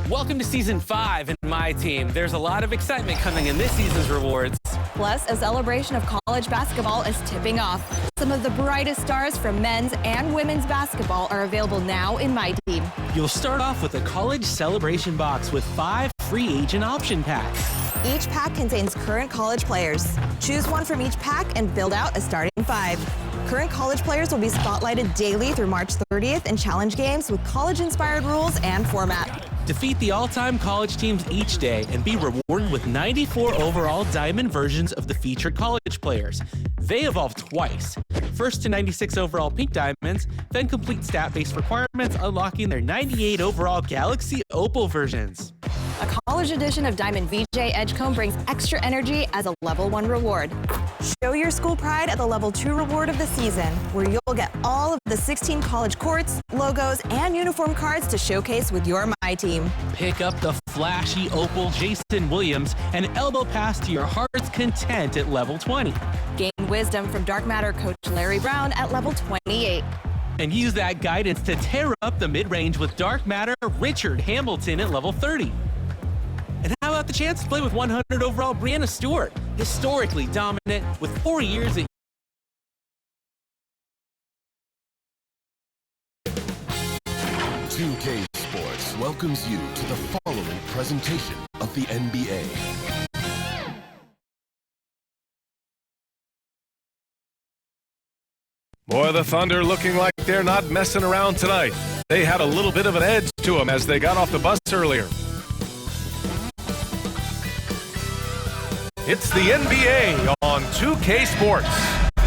Welcome to Season 5 in My Team. There's a lot of excitement coming in this season's rewards. Plus, a celebration of college basketball is tipping off. Some of the brightest stars from men's and women's basketball are available now in My Team. You'll start off with a college celebration box with 5 free agent option packs. Each pack contains current college players. Choose one from each pack and build out a starting 5. Current college players will be spotlighted daily through March 30th in challenge games with college-inspired rules and format. Defeat the all-time college teams each day and be rewarded with 94 overall diamond versions of the featured college players. They evolve twice. First to 96 overall pink diamonds, then complete stat-based requirements, unlocking their 98 overall Galaxy Opal versions. A college edition of Diamond VJ Edgecomb brings extra energy as a level 1 reward. Show your school pride at the level 2 reward of the season, where you'll get all of the 16 college courts, logos, and uniform cards to showcase with your My Team. Pick up the flashy Opal Jason Williams and elbow pass to your heart's content at level 20. Gain wisdom from Dark Matter coach Larry Brown at level 28. And use that guidance to tear up the mid-range with Dark Matter Richard Hamilton at level 30. And how about the chance to play with 100 overall Brianna Stewart, historically dominant with 4 years at 2K Sports welcomes you to the following presentation of the NBA. Boy, the Thunder looking like they're not messing around tonight. They had a little bit of an edge to them as they got off the bus earlier. It's the NBA on 2K Sports.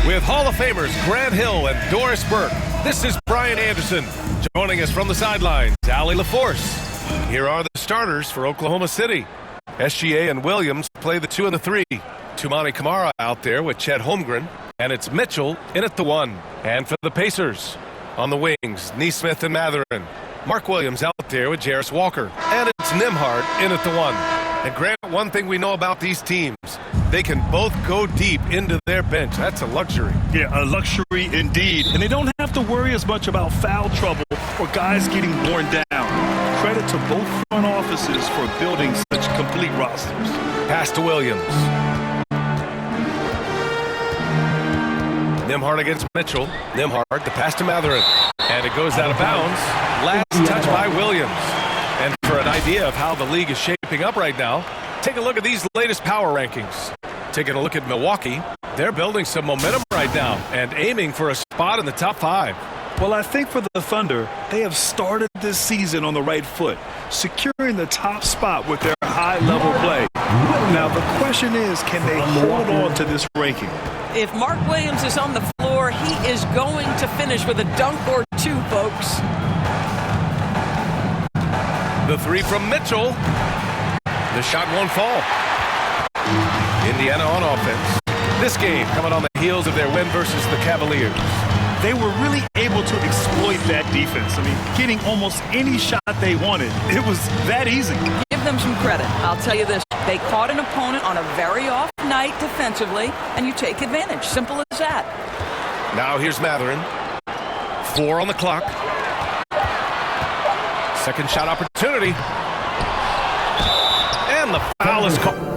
With Hall of Famers Grant Hill and Doris Burke, this is Brian Anderson. Joining us from the sidelines, Allie LaForce. Here are the starters for Oklahoma City. SGA and Williams play the 2 and the 3. Toumani Camara out there with Chet Holmgren. And it's Mitchell in at the 1. And for the Pacers, on the wings, Nesmith and Mathurin. Mark Williams out there with Jarris Walker. And it's Nembhard in at the 1. And Grant, one thing we know about these teams, they can both go deep into their bench. That's a luxury. Yeah, a luxury indeed. And they don't have to worry as much about foul trouble or guys getting worn down. Credit to both front offices for building such complete rosters. Pass to Williams. Nembhard against Mitchell. Nembhard, the pass to Mathurin. And it goes out of bounds. Last touch by Williams. And for an idea of how the league is shaping up right now, take a look at these latest power rankings. Taking a look at Milwaukee, they're building some momentum right now and aiming for a spot in the top 5. Well, I think for the Thunder, they have started this season on the right foot, securing the top spot with their high-level play. Now, the question is, can they hold on to this ranking? If Mark Williams is on the floor, he is going to finish with a dunk or 2, folks. The 3 from Mitchell. The shot won't fall. Indiana on offense. This game coming on the heels of their win versus the Cavaliers. They were really able to exploit that defense. I mean, getting almost any shot they wanted. It was that easy. Give them some credit. I'll tell you this. They caught an opponent on a very off night defensively, and you take advantage. Simple as that. Now here's Mathurin. 4 on the clock. Second shot opportunity. And the foul is called.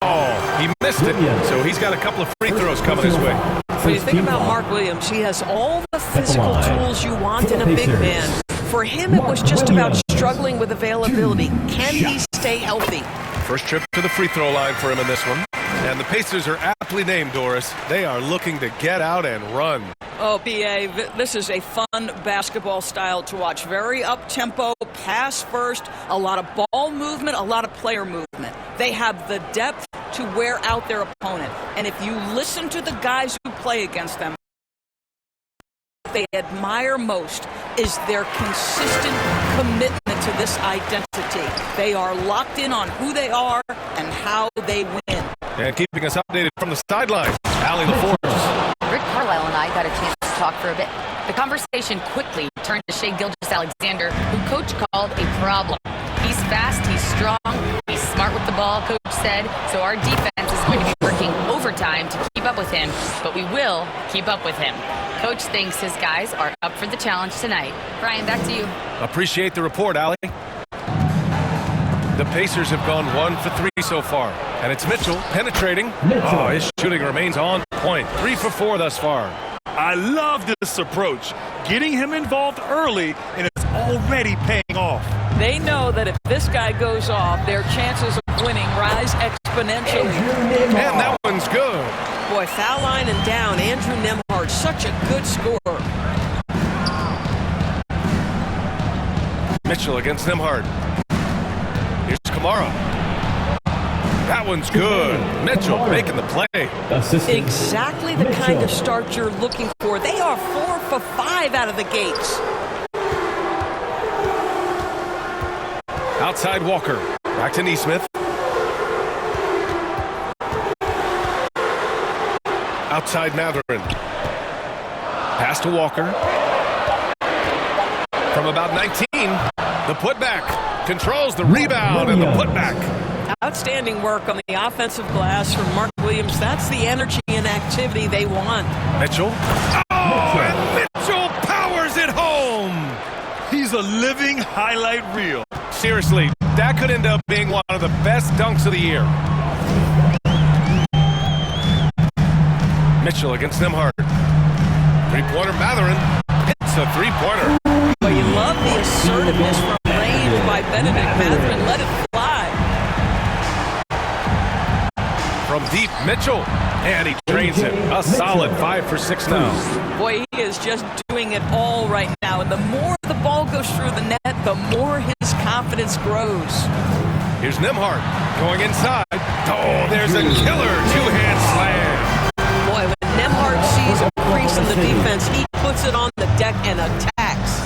Oh, he missed it, so he's got a couple of free throws coming his way. When you think about Mark Williams, he has all the physical tools you want in a big man. For him, it was just about struggling with availability. Can he stay healthy? First trip to the free throw line for him in this one. And the Pacers are aptly named, Doris. They are looking to get out and run. Oh, B.A., this is a fun basketball style to watch. Very up-tempo, pass first, a lot of ball movement, a lot of player movement. They have the depth to wear out their opponent. And if you listen to the guys who play against them, what they admire most is their consistent commitment to this identity. They are locked in on who they are and how they win. And keeping us updated from the sidelines, Allie LaForge. Rick Carlisle and I got a chance to talk for a bit. The conversation quickly turned to Shai Gilgeous-Alexander, who Coach called a problem. He's fast, he's strong, he's smart with the ball, Coach said, so our defense is going to be working overtime to keep up with him, but we will keep up with him. Coach thinks his guys are up for the challenge tonight. Brian, back to you. Appreciate the report, Allie. The Pacers have gone 1 for 3 so far, and it's Mitchell penetrating. Oh, his shooting remains on point. 3 for 4 thus far. I love this approach. Getting him involved early, and it's already paying off. They know that if this guy goes off, their chances of winning rise exponentially. And that one's good. Boy, foul line and down. Andrew Nembhard, such a good scorer. Mitchell against Nembhard. Here's Kamara. That one's good. Mitchell making the play. Exactly the kind of start you're looking for. They are 4 for 5 out of the gates. Outside Walker. Back to Nesmith. Outside Mathurin. Pass to Walker. From about 19. The putback. Controls the rebound and the putback. Outstanding work on the offensive glass from Mark Williams. That's the energy and activity they want. Mitchell. Oh, and Mitchell powers it home. He's a living highlight reel. Seriously, that could end up being one of the best dunks of the year. Mitchell against Nembhard. Three-pointer Mathurin. It's a three-pointer. But you love the assertiveness from range by Benedict Mathurin. Let it fly. From deep, Mitchell. And he drains it. A solid 5 for 6 now. Boy, he is just doing it all right now. And the more the ball goes through the net, the more his confidence grows. Here's Nembhard going inside. Oh, there's a killer two-hand slam. Boy, when Nembhard sees a crease in the defense, he puts it on the deck and attacks.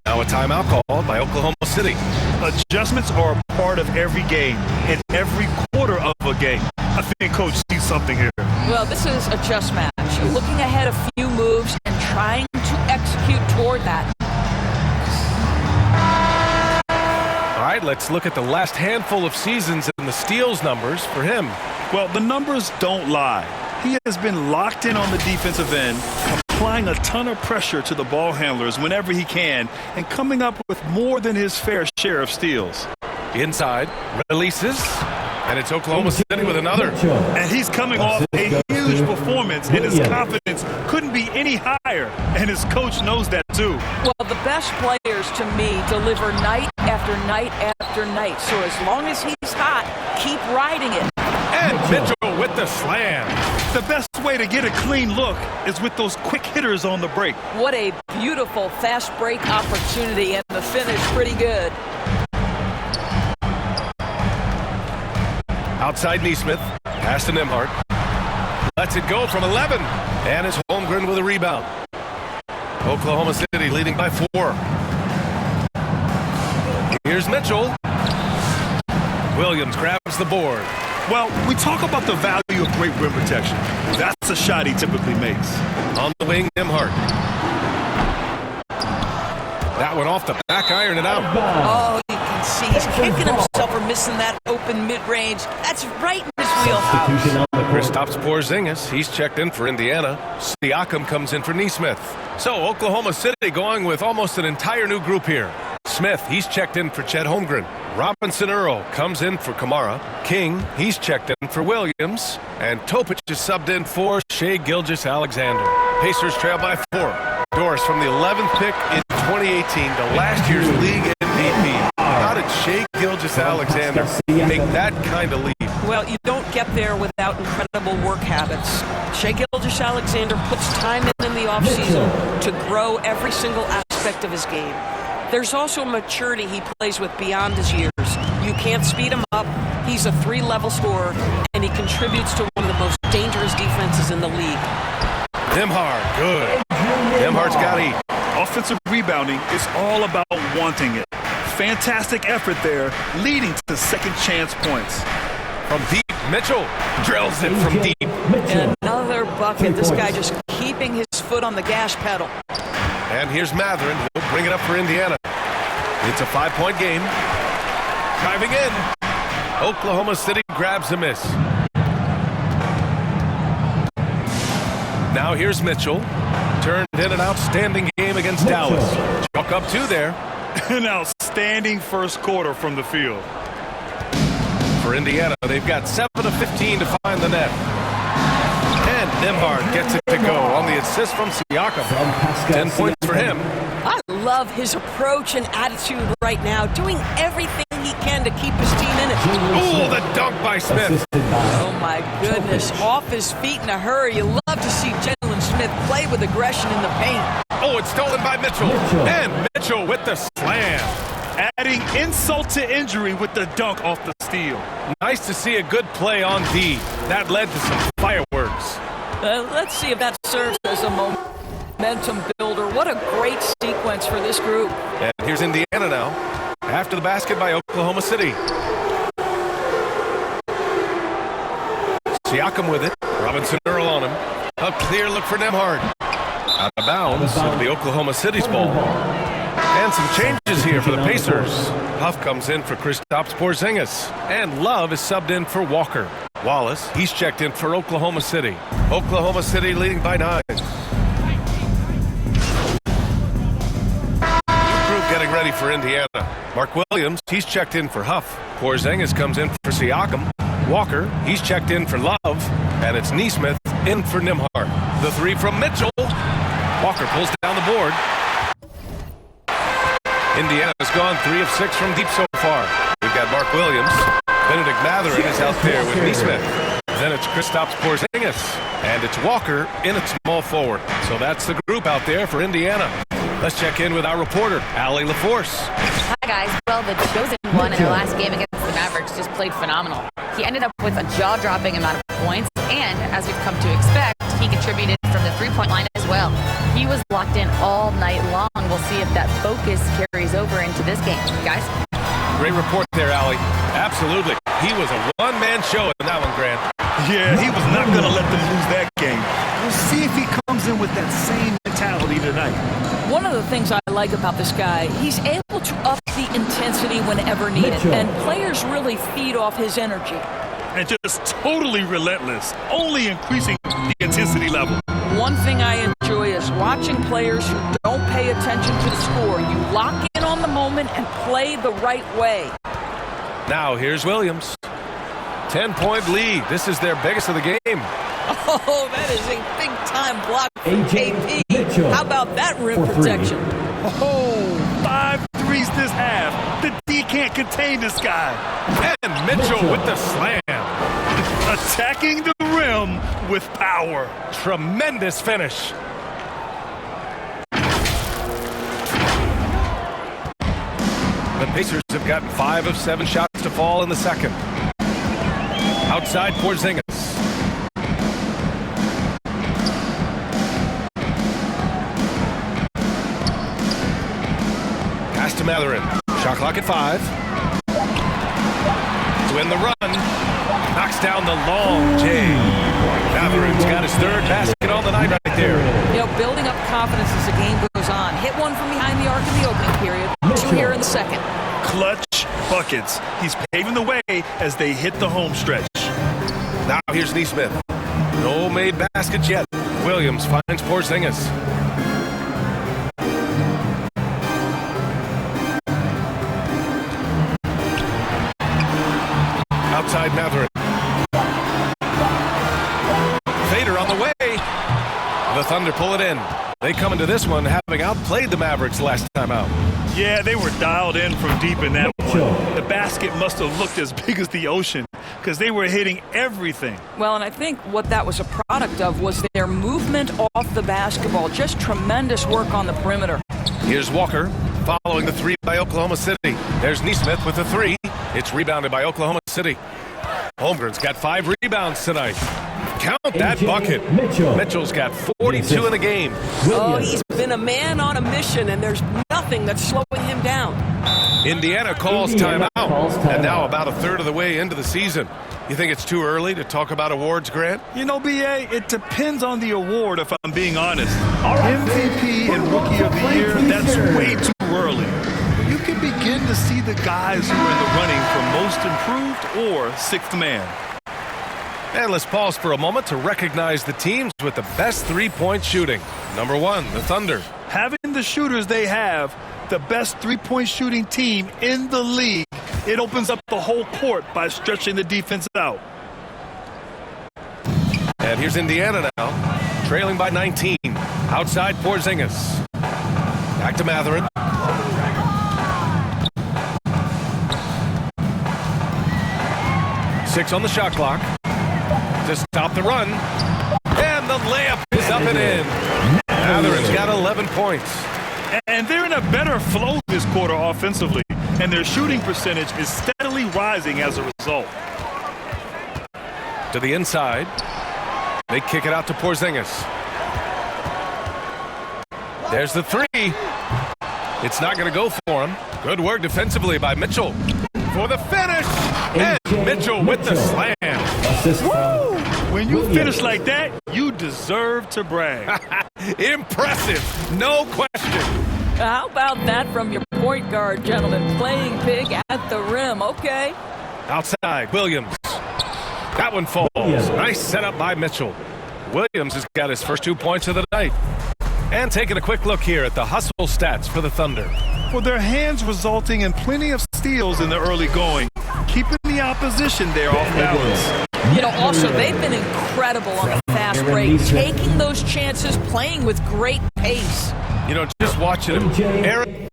Now a timeout called by Oklahoma City. Adjustments are a part of every game, in every quarter of a game. I think Coach sees something here. Well, this is a chess match. Looking ahead a few moves and trying to execute toward that. All right, let's look at the last handful of seasons and the steals numbers for him. Well, the numbers don't lie. He has been locked in on the defensive end, applying a ton of pressure to the ball handlers whenever he can, and coming up with more than his fair share of steals. Inside, releases, and it's Oklahoma City with another. And he's coming off a huge performance, and his confidence couldn't be any higher, and his coach knows that too. Well, the best players to me deliver night after night after night. So as long as he's hot, keep riding it. And Mitchell with the slam. The best way to get a clean look is with those quick hitters on the break. What a beautiful fast break opportunity, and the finish pretty good. Outside Nesmith, pass to Nembhard. Lets it go from 11, and it's Holmgren with a rebound. Oklahoma City leading by 4. Here's Mitchell. Williams grabs the board. Well, we talk about the value of great rim protection. That's a shot he typically makes. On the wing, Nembhard. That one off the back, iron it out. Oh, you can see he's kicking himself for missing that open mid-range. That's right in his wheelhouse. Kristaps Porzingis, he's checked in for Indiana. Siakam comes in for Nesmith. So Oklahoma City going with almost an entire new group here. Smith, he's checked in for Chet Holmgren. Robinson Earl comes in for Kamara. King, he's checked in for Williams. And Topic is subbed in for Shai Gilgeous-Alexander. Pacers trail by 4. Doris from the 11th pick in 2018 to last year's league MVP. How did Shai Gilgeous-Alexander make that kind of leap? Well, you don't get there without incredible work habits. Shai Gilgeous-Alexander puts time in the offseason to grow every single aspect of his game. There's also maturity he plays with beyond his years. You can't speed him up. He's a 3-level scorer, and he contributes to one of the most dangerous defenses in the league. Nembhard, good. Nembhard's got it. Offensive rebounding is all about wanting it. Fantastic effort there, leading to second chance points. From deep, Mitchell drills it from deep. Another bucket. This guy just keeping his foot on the gas pedal. And here's Mathurin. He'll bring it up for Indiana. It's a 5-point game. Driving in. Oklahoma City grabs a miss. Now here's Mitchell. Turned in an outstanding game against Dallas. Chalk up 2 there. An outstanding first quarter from the field. For Indiana, they've got 7 of 15 to find the net. And Nembhard gets it to go on the assist from Siakam. 10 points for him. I love his approach and attitude right now, doing everything he can to keep his team in it. Ooh, the dunk by Smith. Oh, my goodness. Off his feet in a hurry. You love to see Jalen Smith play with aggression in the paint. Oh, it's stolen by Mitchell. And Mitchell with the slam. Adding insult to injury with the dunk off the steal. Nice to see a good play on D. That led to some fireworks. Let's see if that serves as a momentum builder. What a great sequence for this group. And here's Indiana now. After the basket by Oklahoma City. Siakam with it. Robinson Earl on him. A clear look for Nembhard. Out of bounds. It'll be Oklahoma City's ball. And some changes here for the Pacers. Huff comes in for Kristaps Porzingis. And Love is subbed in for Walker. Wallace, he's checked in for Oklahoma City. Oklahoma City leading by 9. Group getting ready for Indiana. Mark Williams, he's checked in for Huff. Porzingis comes in for Siakam. Walker, he's checked in for Love. And it's Nesmith in for Nembhard. The 3 from Mitchell. Walker pulls down the board. Indiana's gone 3 of 6 from deep so far. We've got Mark Williams. Benedict Mathurin is out there with Nesmith. Then it's Kristaps Porzingis. And it's Walker in at small forward. So that's the group out there for Indiana. Let's check in with our reporter, Allie LaForce. Hi, guys. Well, the chosen one in their last game against the Mavericks just played phenomenal. He ended up with a jaw-dropping amount of points, and as we've come to expect, he contributed from the three-point line as well. He was locked in all night long. We'll see if that focus carries over into this game. Guys? Great report there, Allie. Absolutely. He was a one-man show in that one, Grant. Yeah, he was not going to let them lose that game. We'll see if he comes in with that same mentality tonight. One of the things I like about this guy, he's able to up the intensity whenever needed, and players really feed off his energy. And just totally relentless, only increasing the intensity level. One thing I enjoy is watching players who don't pay attention to the score. You lock in on the moment and play the right way. Now here's Williams. 10-point lead. This is their biggest of the game. Oh, that is a big-time block from KP. How about that rim protection? Oh, 5 threes this half. The D can't contain this guy. And Mitchell with the slam. Attacking the rim with power. Tremendous finish. The Pacers have gotten 5 of 7 shots to fall in the second. Outside Porzingis. Pass to Mathurin. Shot clock at 5. To win the run. Knocks down the long J. Mathurin's got his 3rd basket on the night right there. You know, building up confidence as the game goes on. Hit one from behind the arc in the opening period. 2 here in the second. Clutch buckets. He's paving the way as they hit the home stretch. Now here's Nesmith. No made baskets yet. Williams finds Porzingis. Outside Mathurin. Fader on the way. The Thunder pull it in. They come into this one having outplayed the Mavericks last time out. Yeah, they were dialed in from deep in that one. The basket must have looked as big as the ocean because they were hitting everything. Well, and I think what that was a product of was their movement off the basketball. Just tremendous work on the perimeter. Here's Walker following the 3 by Oklahoma City. There's Nesmith with the 3. It's rebounded by Oklahoma City. Holmgren's got 5 rebounds tonight. Count that bucket. Mitchell's got 42 in the game. Oh, he's been a man on a mission, and there's nothing that's slowing him down. Indiana calls timeout, and now about a third of the way into the season. You think it's too early to talk about awards, Grant? You know, B.A., it depends on the award, if I'm being honest. MVP and Rookie of the Year, that's way too early. You can begin to see the guys who are in the running for most improved or sixth man. And let's pause for a moment to recognize the teams with the best three-point shooting. Number 1, the Thunder. Having the shooters they have, the best three-point shooting team in the league, it opens up the whole court by stretching the defense out. And here's Indiana now, trailing by 19. Outside Porzingis. Back to Mathurin. Six on the shot clock. To stop the run. And the layup is up and in. Mathurin's got 11 points. And they're in a better flow this quarter offensively. And their shooting percentage is steadily rising as a result. To the inside. They kick it out to Porzingis. There's the three. It's not going to go for him. Good work defensively by Mitchell. For the finish. And Mitchell with the slam. Woo! When you finish like that, you deserve to brag. Impressive. No question. How about that from your point guard, gentlemen? Playing big at the rim. Okay. Outside, Williams. That one falls. Nice setup by Mitchell. Williams has got his first 2 points of the night. And taking a quick look here at the hustle stats for the Thunder. Well, their hands resulting in plenty of steals in the early going, keeping the opposition there off balance. You know, also, they've been incredible on the fast break, taking those chances, playing with great pace. You know, just watching him, Aaron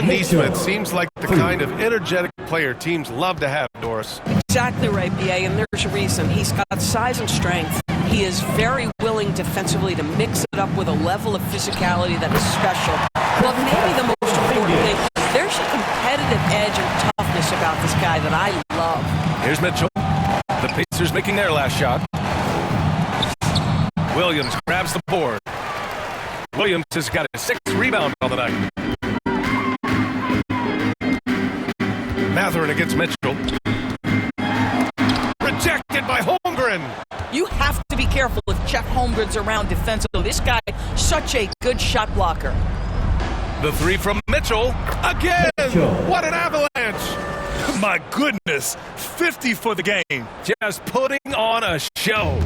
Nesmith seems like the kind of energetic player teams love to have, Doris. Exactly right, B.A., and there's a reason. He's got size and strength. He is very willing defensively to mix it up with a level of physicality that is special. But maybe the most important thing, there's a competitive edge and toughness about this guy that I love. Here's Mitchell. The Pacers making their last shot. Williams grabs the board. Williams has got his 6th rebound on the night. Mathurin against Mitchell. Rejected by Holmgren. You have to be careful if Jeff Holmgren's around defensively. This guy, such a good shot blocker. The three from Mitchell. Again! What an avalanche! My goodness, 50 for the game. Just putting on a show.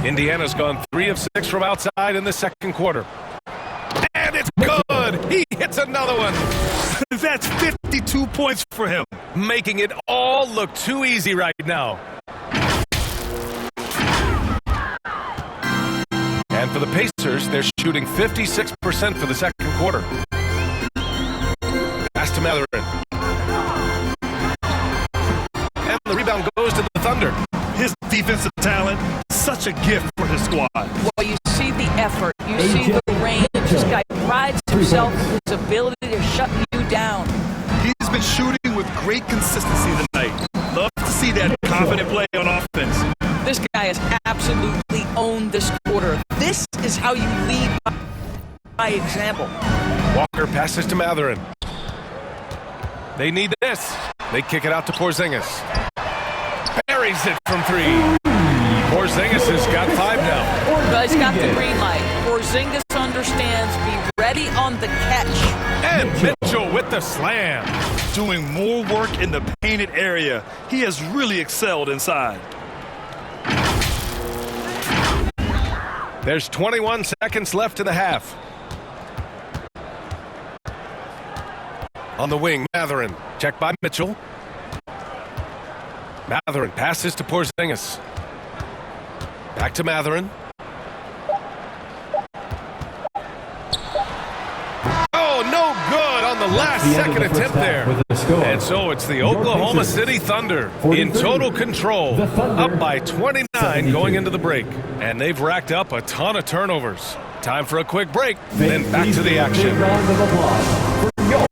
Indiana's gone 3 of 6 from outside in the second quarter. And it's good! He hits another one. That's 52 points for him. Making it all look too easy right now. And for the Pacers, they're shooting 56% for the second quarter. Pass to Mathurin. And the rebound goes to the Thunder. His defensive talent, such a gift for his squad. Well, you see the effort. You see the range. This guy prides himself on his ability to shut you down. He's been shooting with great consistency tonight. Love to see that confident play on offense. This guy has absolutely owned this quarter. This is how you lead by example. Walker passes to Mathurin. They need this. They kick it out to Porzingis. Buries it from 3. Porzingis has got 5 now. Well, he's got the green light. Porzingis understands. Be ready on the catch. And Mitchell with the slam. Doing more work in the painted area. He has really excelled inside. There's 21 seconds left in the half. On the wing, Mathurin. Checked by Mitchell. Mathurin passes to Porzingis. Back to Mathurin. Oh, no good on the last second attempt there. And so it's the Oklahoma City Thunder in total control, up by 29 going into the break. And they've racked up a ton of turnovers. Time for a quick break, then back to the action. Round of applause for your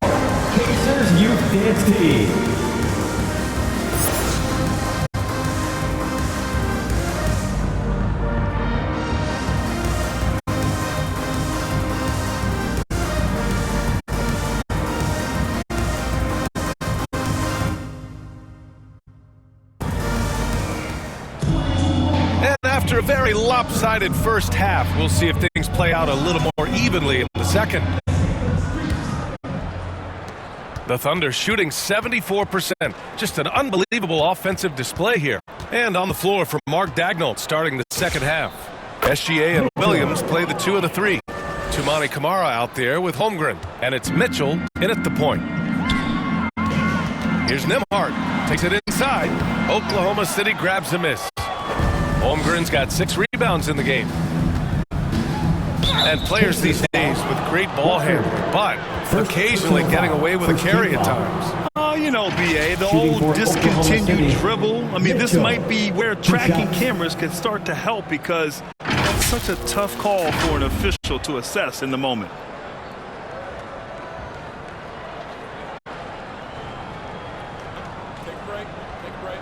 Pacers Youth Dance Team. After a very lopsided first half, we'll see if things play out a little more evenly in the second. The Thunder shooting 74%. Just an unbelievable offensive display here. And on the floor for Mark Daigneault starting the second half. SGA and Williams play the 2 of the 3. Toumani Camara out there with Holmgren. And it's Mitchell in at the point. Here's Nembhard. Takes it inside. Oklahoma City grabs the miss. Holmgren's got 6 rebounds in the game. And players these days with great ball handling, but occasionally getting away with a carry at times. Oh, you know, BA, the old discontinued dribble. I mean, this might be where tracking cameras can start to help because that's such a tough call for an official to assess in the moment. Take a break. Take a break.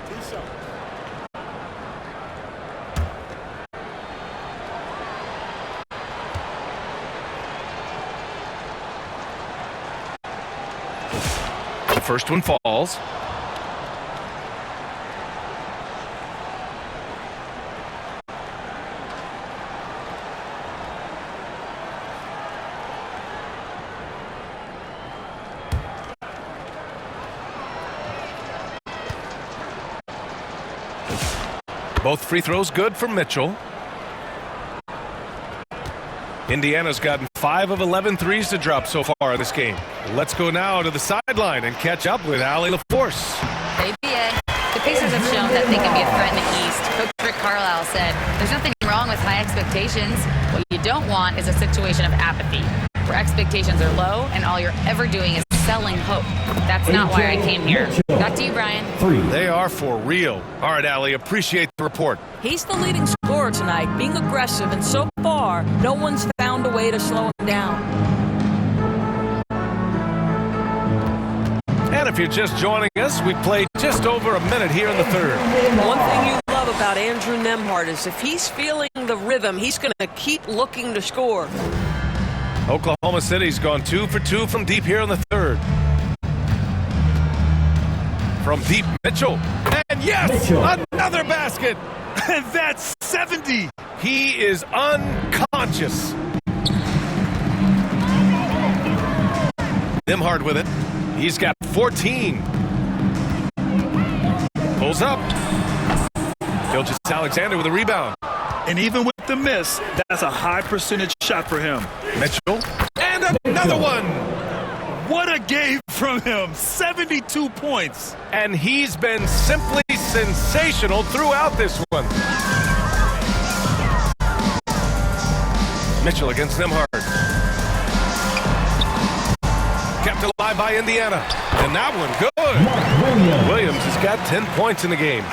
Peace out. The first one falls. Both free throws good for Mitchell. Indiana's gotten 5 of 11 threes to drop so far in this game. Let's go now to the sideline and catch up with Allie LaForce. Hey, BA. The Pacers have shown that they can be a threat in the East. Coach Rick Carlisle said, there's nothing wrong with high expectations. What you don't want is a situation of apathy, where expectations are low and all you're ever doing is selling hope. That's not why I came here. Back to you, Brian. They are for real. All right, Allie, appreciate the report. He's the leading scorer tonight, being aggressive, and so far, no one's found a way to slow him down. And if you're just joining us, we played just over a minute here in the third. One thing you love about Andrew Nembhard is if he's feeling the rhythm, he's going to keep looking to score. Oklahoma City's gone 2 for 2 from deep here in the third. From deep, Mitchell. And yes, another basket. And that's 70. He is unconscious. Nembhard with it. He's got 14. Pulls up. Gilgeous-Alexander with a rebound. And even with the miss, that's a high percentage shot for him. Mitchell. And another one. What a game from him. 72 points. And he's been simply sensational throughout this one. Mitchell against Nembhard. Kept alive by Indiana. And that one good. Williams has got 10 points in the game.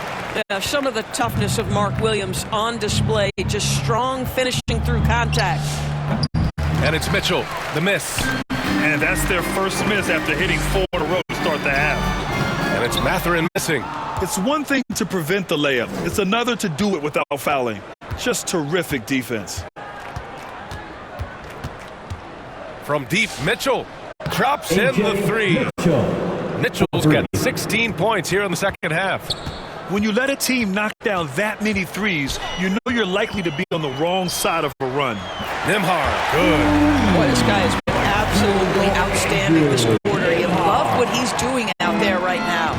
Yeah, some of the toughness of Mark Williams on display. Just strong finishing through contact. And it's Mitchell, the miss. And that's their first miss after hitting 4 in a row to start the half. And it's Mathurin missing. It's one thing to prevent the layup. It's another to do it without fouling. Just terrific defense. From deep, Mitchell drops in the 3. Mitchell's got 16 points here in the second half. When you let a team knock down that many threes, you know you're likely to be on the wrong side of a run. Nembhard, good. Boy, this guy has been absolutely outstanding this quarter. You love what he's doing out there right now.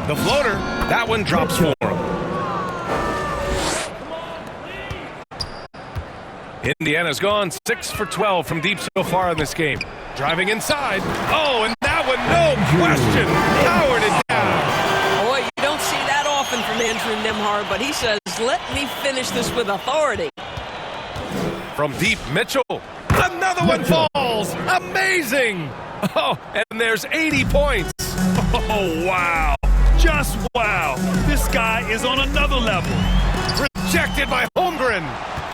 The floater, that one drops for him. Indiana's gone 6 for 12 from deep so far in this game. Driving inside. Oh, and that one, no question. Powered it down. Boy, you don't see that often from Andrew Nembhard, but he says, let me finish this with authority. From deep, Mitchell. Another one falls. Amazing. Oh, and there's 80 points. Oh, wow. Just wow. This guy is on another level. Rejected by Holmgren.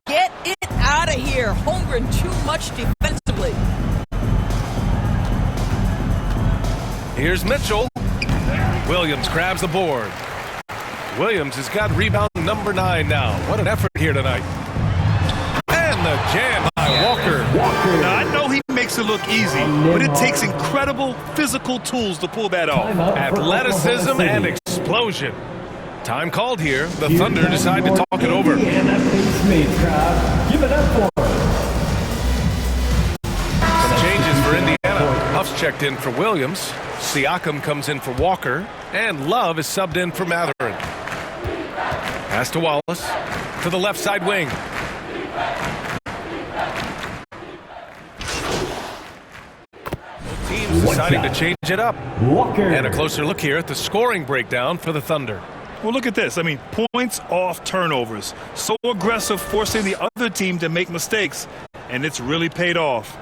Get it out of here. Holmgren too much defensively. Here's Mitchell. Williams grabs the board. Williams has got rebound number 9 now. What an effort here tonight. And the jam by Walker. Now, I know he makes it look easy, but it takes incredible physical tools to pull that off. Athleticism and explosion. Time called here. The Thunder decide to talk it over. Indiana Patriots crowd, give it up for Some changes for Indiana. Huff's checked in for Williams. Siakam comes in for Walker. And Love is subbed in for Mathurin. Pass to Wallace. To the left side wing. Both teams deciding to change it up. Walker. And a closer look here at the scoring breakdown for the Thunder. Well, look at this. I mean, points off turnovers. So aggressive, forcing the other team to make mistakes. And it's really paid off.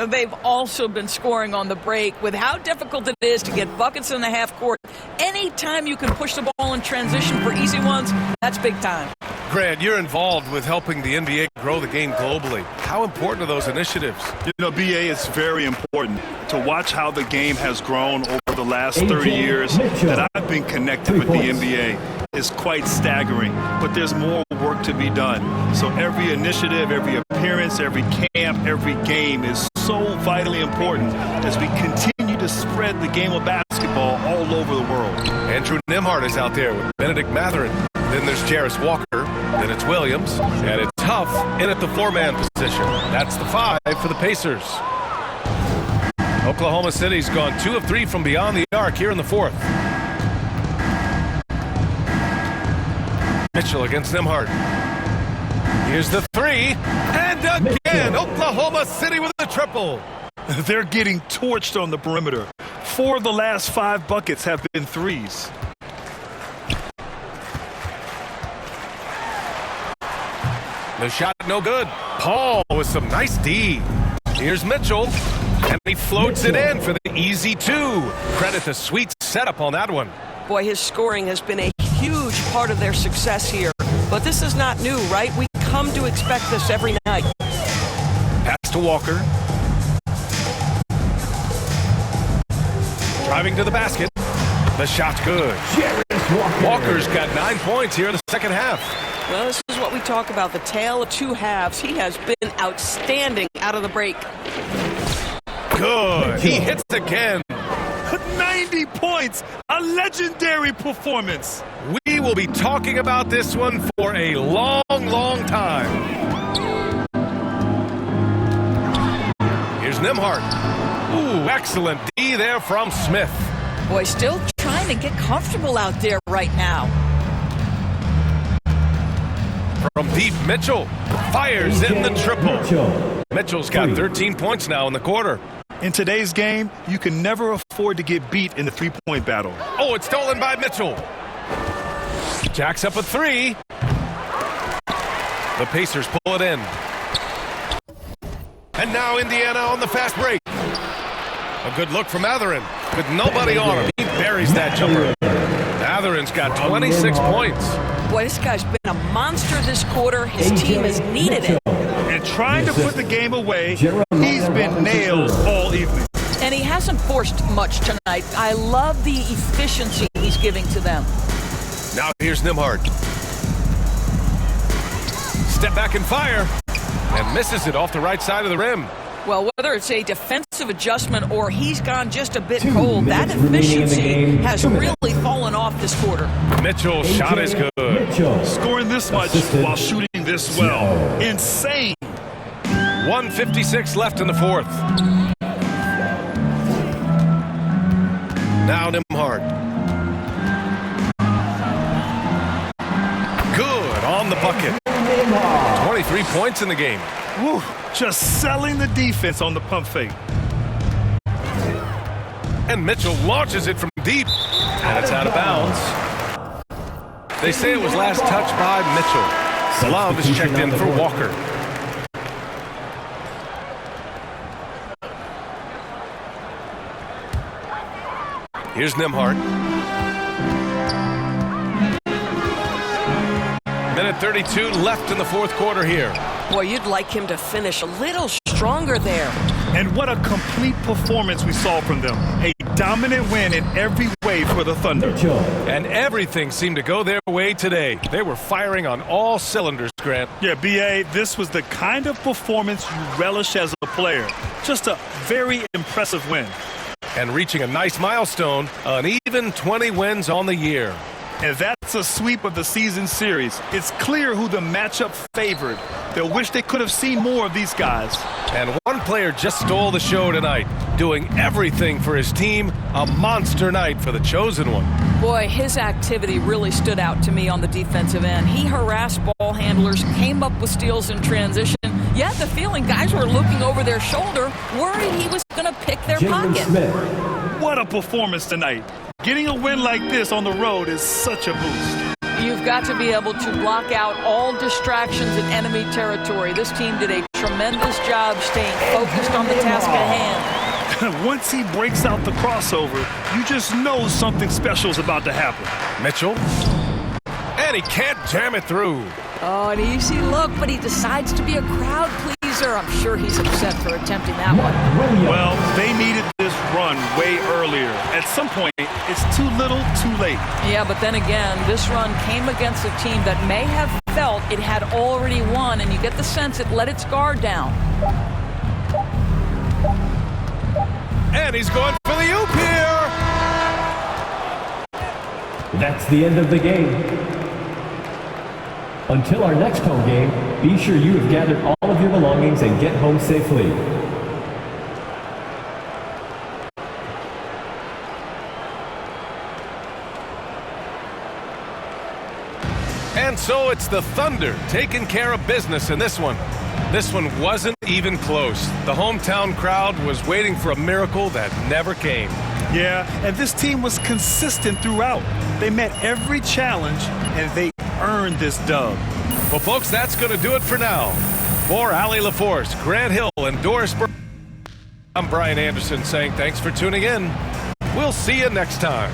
They've also been scoring on the break. With how difficult it is to get buckets in the half court, anytime you can push the ball in transition for easy ones, that's big time. Grant, you're involved with helping the NBA grow the game globally. How important are those initiatives? You know, BA, it's very important to watch how the game has grown over the last 30 years that I've been connected with the NBA. Is quite staggering, but there's more work to be done. So every initiative, every appearance, every camp, every game is so vitally important as we continue to spread the game of basketball all over the world. Andrew Nembhard is out there with Benedict Mathurin. Then there's Jarris Walker. Then it's Williams. And it's Huff in at the four-man position. That's the 5 for the Pacers. Oklahoma City's gone 2 of 3 from beyond the arc here in the fourth. Mitchell against Nembhard. Here's the 3. And again, Oklahoma City with a triple. They're getting torched on the perimeter. 4 of the last 5 buckets have been threes. The shot no good. Paul with some nice D. Here's Mitchell. And he floats it in for the easy 2. Credit the sweet setup on that one. Boy, his scoring has been a huge part of their success here. But this is not new, right? We come to expect this every night. Pass to Walker. Driving to the basket. The shot's good. Walker's got 9 points here in the second half. Well, this is what we talk about, the tale of 2 halves. He has been outstanding out of the break. Good. He hits again. 90 points. A legendary performance. We will be talking about this one for a long, long time. Here's Nembhard. Ooh, excellent D there from Smith. Boy, still trying to get comfortable out there right now. From deep, Mitchell fires in the triple. Mitchell's got 13 points now in the quarter. In today's game, you can never afford to get beat in the three-point battle. Oh, it's stolen by Mitchell. Jacks up a 3. The Pacers pull it in. And now Indiana on the fast break. A good look from Mathurin with nobody on him. He buries that jumper. Mathurin's got 26 points. Boy, this guy's been a monster this quarter. His team has needed it. And trying to put the game away, he's been nailed all evening. And he hasn't forced much tonight. I love the efficiency he's giving to them. Now here's Nembhard. Step back and fire. And misses it off the right side of the rim. Well, whether it's a defensive adjustment or he's gone just a bit cold, that efficiency has really fallen off this quarter. Mitchell's shot is good. Scoring this much while shooting this well. Insane. 1:56 left in the fourth. Now Nembhard. Good on the bucket. 23 points in the game. Woo, just selling the defense on the pump fake. And Mitchell launches it from deep. And it's out of bounds. They say it was last touched by Mitchell. Love is checked in for Walker. Here's Nembhard. Minute 32 left in the fourth quarter here. Boy, you'd like him to finish a little stronger there. And what a complete performance we saw from them. A dominant win in every way for the Thunder. And everything seemed to go their way today. They were firing on all cylinders, Grant. Yeah, B.A., this was the kind of performance you relish as a player. Just a very impressive win. And reaching a nice milestone, an even 20 wins on the year. And that's a sweep of the season series. It's clear who the matchup favored. They'll wish they could have seen more of these guys. And one player just stole the show tonight, doing everything for his team. A monster night for the chosen one. Boy, his activity really stood out to me on the defensive end. He harassed ball handlers, came up with steals in transition. You had the feeling guys were looking over their shoulder, worried he was going to pick their pocket. What a performance tonight. Getting a win like this on the road is such a boost. You've got to be able to block out all distractions in enemy territory. This team did a tremendous job staying focused on the task at hand. Once he breaks out the crossover, you just know something special is about to happen. Mitchell. And he can't jam it through. Oh, an easy look, but he decides to be a crowd pleaser. I'm sure he's upset for attempting that one. Well, they needed this run way earlier. At some point, it's too little, too late. Yeah, but then again, this run came against a team that may have felt it had already won, and you get the sense it let its guard down. And he's going for the oop here. That's the end of the game. Until our next home game, be sure you have gathered all of your belongings and get home safely. And so it's the Thunder taking care of business in this one. This one wasn't even close. The hometown crowd was waiting for a miracle that never came. Yeah, and this team was consistent throughout. They met every challenge, and they earned this dub. Well, folks, that's going to do it for now. For Allie LaForce, Grant Hill, and Doris Burke, I'm Brian Anderson saying thanks for tuning in. We'll see you next time.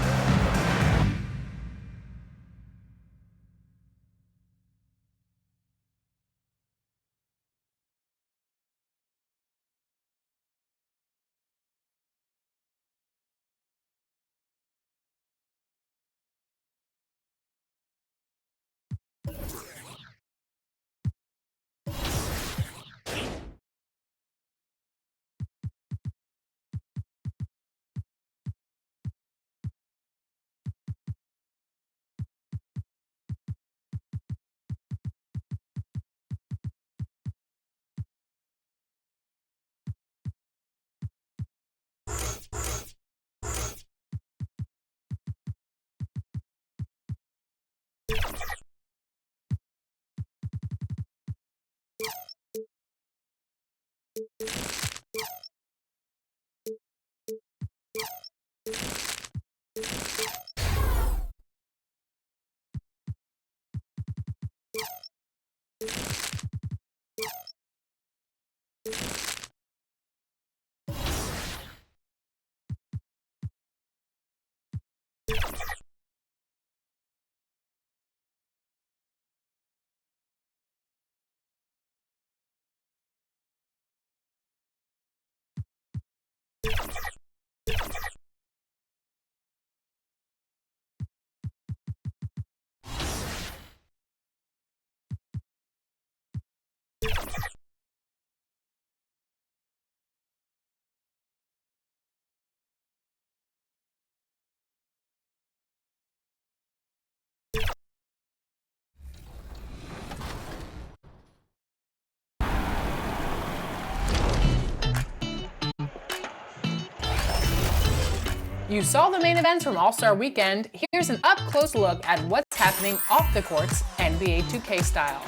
You saw the main events from All-Star Weekend. Here's an up-close look at what's happening off the courts, NBA 2K style.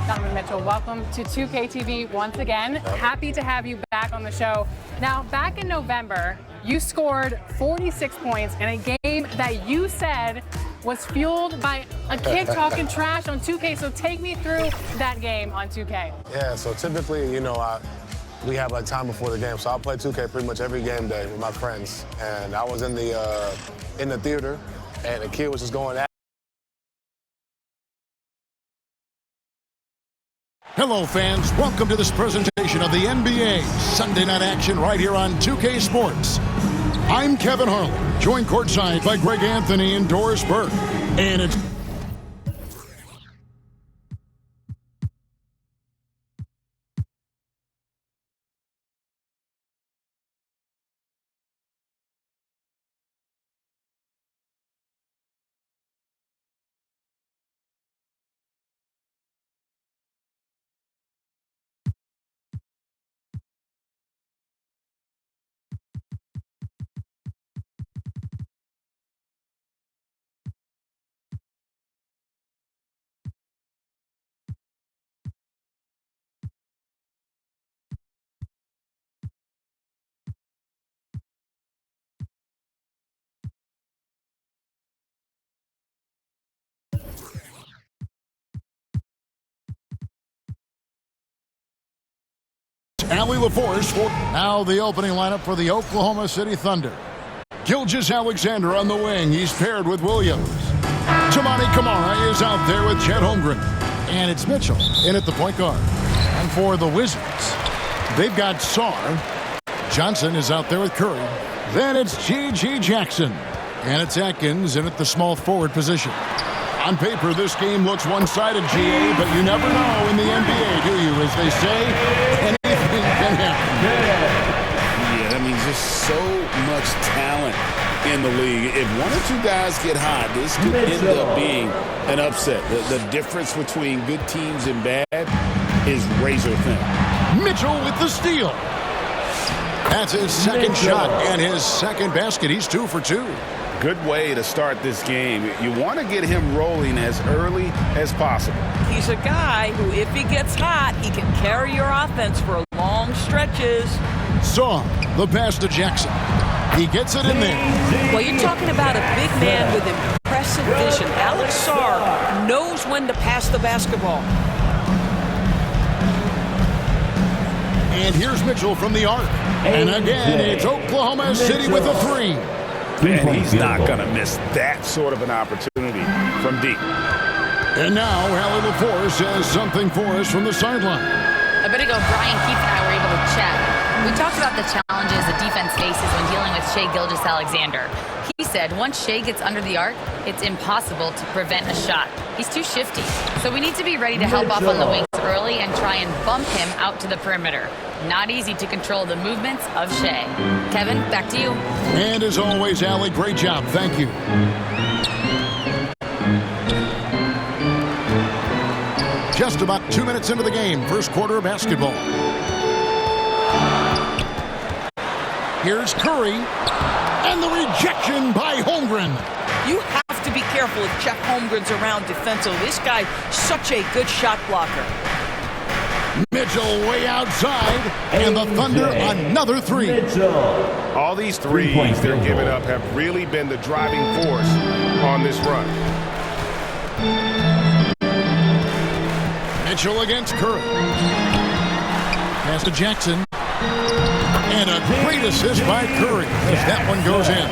Donovan Mitchell, welcome to 2K TV once again. Happy to have you back on the show. Now, back in November, you scored 46 points in a game that you said was fueled by a kid talking trash on 2K. So take me through that game on 2K. Yeah, so typically, you know, we have like time before the game. So I play 2K pretty much every game day with my friends. And I was in the theater, and the kid was just going at. Hello, fans. Welcome to this presentation of the NBA Sunday Night Action right here on 2K Sports. I'm Kevin Harlan, joined courtside by Greg Anthony and Doris Burke. And it's Allie LaForce for now the opening lineup for the Oklahoma City Thunder. Gilgeous-Alexander on the wing. He's paired with Williams. Toumani Camara is out there with Chet Holmgren. And it's Mitchell in at the point guard. And for the Wizards, they've got Sarr. Johnson is out there with Curry. Then it's G.G. Jackson. And it's Atkins in at the small forward position. On paper, this game looks one-sided, GA, but you never know in the NBA, do you? As they say, anything can happen. Yeah, I mean, just so much talent in the league. If one or two guys get hot, this could end up being an upset. The difference between good teams and bad is razor thin. Mitchell with the steal. That's his second shot and his second basket. He's 2 for 2. Good way to start this game. You want to get him rolling as early as possible. He's a guy who, if he gets hot, he can carry your offense for long stretches. Saw the pass to Jackson. He gets it in there. Well, you're talking about a big man with impressive vision. Alex Sarr knows when to pass the basketball. And here's Mitchell from the arc. And again, it's Oklahoma City with a 3. And he's not going to miss that sort of an opportunity from deep. And now, Allie LaForce has something for us from the sideline. A bit ago, Brian Keefe and I were able to chat. We talked about the challenges the defense faces when dealing with Shai Gilgeous-Alexander. He said once Shai gets under the arc, it's impossible to prevent a shot. He's too shifty. So we need to be ready to help off on the wings early and try and bump him out to the perimeter. Not easy to control the movements of Shai. Kevin, back to you. And as always, Allie, great job. Thank you. Just about 2 minutes into the game, first quarter of basketball. Here's Curry, and the rejection by Holmgren. You have to be careful if Chet Holmgren's around defensively. This guy's such a good shot blocker. Mitchell way outside, and the Thunder another 3. All these threes they're giving up have really been the driving force on this run. Mitchell against Curry. Pass to Jackson. And a great assist by Curry as that one goes in.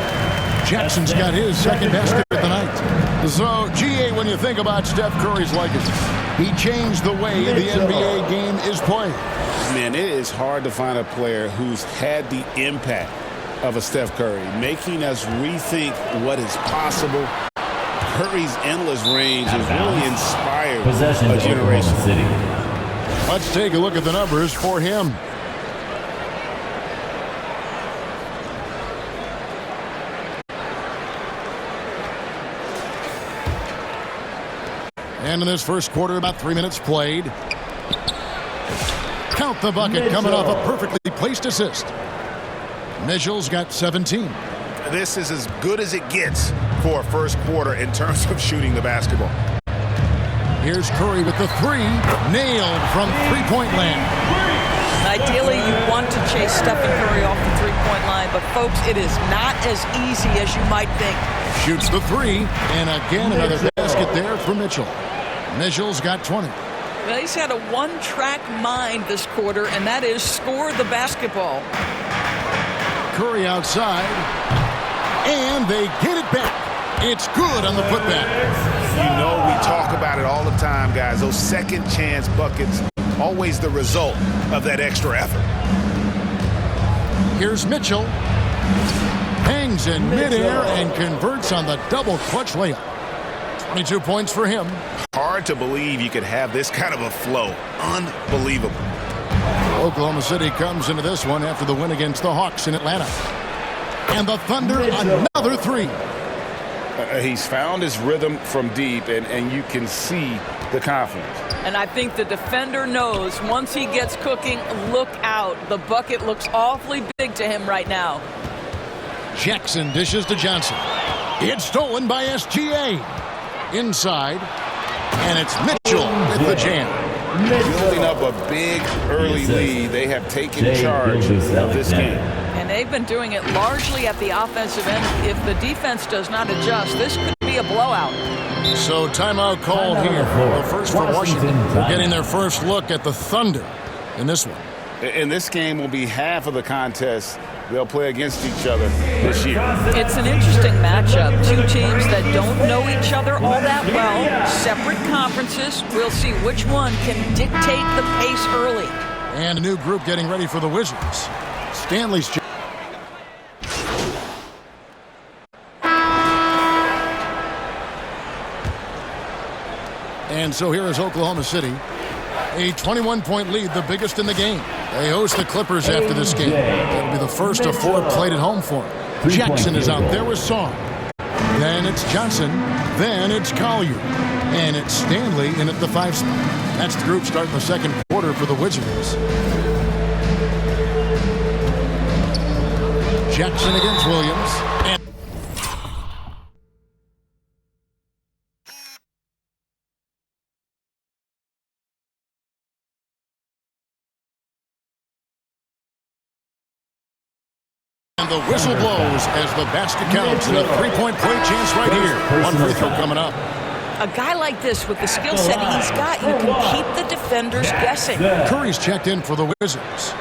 Jackson's got his second basket of the night. So, GA, when you think about Steph Curry's legacy, he changed the way the NBA game is played. Man, it is hard to find a player who's had the impact of a Steph Curry, making us rethink what is possible. Curry's endless range has really inspired a generation. Let's take a look at the numbers for him. And in this first quarter, about 3 minutes played. Count the bucket coming off a perfectly placed assist. Mitchell's got 17. This is as good as it gets for a first quarter in terms of shooting the basketball. Here's Curry with the 3. Nailed from three-point land. Ideally, you want to chase Stephen Curry off the three-point line, but folks, it is not as easy as you might think. Shoots the 3, and again another basket there for Mitchell. Mitchell's got 20. Well, he's had a one-track mind this quarter, and that is score the basketball. Curry outside, and they get it back. It's good on the putback. You know, we talk about it all the time, guys. Those second chance buckets, always the result of that extra effort. Here's Mitchell. Hangs in midair and converts on the double clutch layup. 22 points for him. Hard to believe you could have this kind of a flow. Unbelievable. Oklahoma City comes into this one after the win against the Hawks in Atlanta. And the Thunder another 3. He's found his rhythm from deep, and you can see the confidence. And I think the defender knows once he gets cooking, look out. The bucket looks awfully big to him right now. Jackson dishes to Johnson. It's stolen by SGA. Inside, and it's Mitchell with the jam. Building up a big early lead. They have taken charge of this game. And they've been doing it largely at the offensive end. If the defense does not adjust, this could be a blowout. So timeout called here. The first for Washington. Getting their first look at the Thunder in this one. And this game will be half of the contest they'll play against each other this year. It's an interesting matchup. Two teams that don't know each other all that well, separate conferences. We'll see which one can dictate the pace early. And a new group getting ready for the Wizards. Stanley's. And so here is Oklahoma City. A 21-point lead, the biggest in the game. They host the Clippers after this game. It'll be the first of 4 played at home for them. Jackson is out there with Song. Then it's Johnson. Then it's Collier. And it's Stanley in at the 5 spot. That's the group starting the second quarter for the Wizards. Jackson against Williams. And the whistle blows as the basket counts. And a 3-point play chance right here. One free throw coming up. A guy like this with the skill set he's got, you can keep the defenders guessing. Curry's checked in for the Wizards.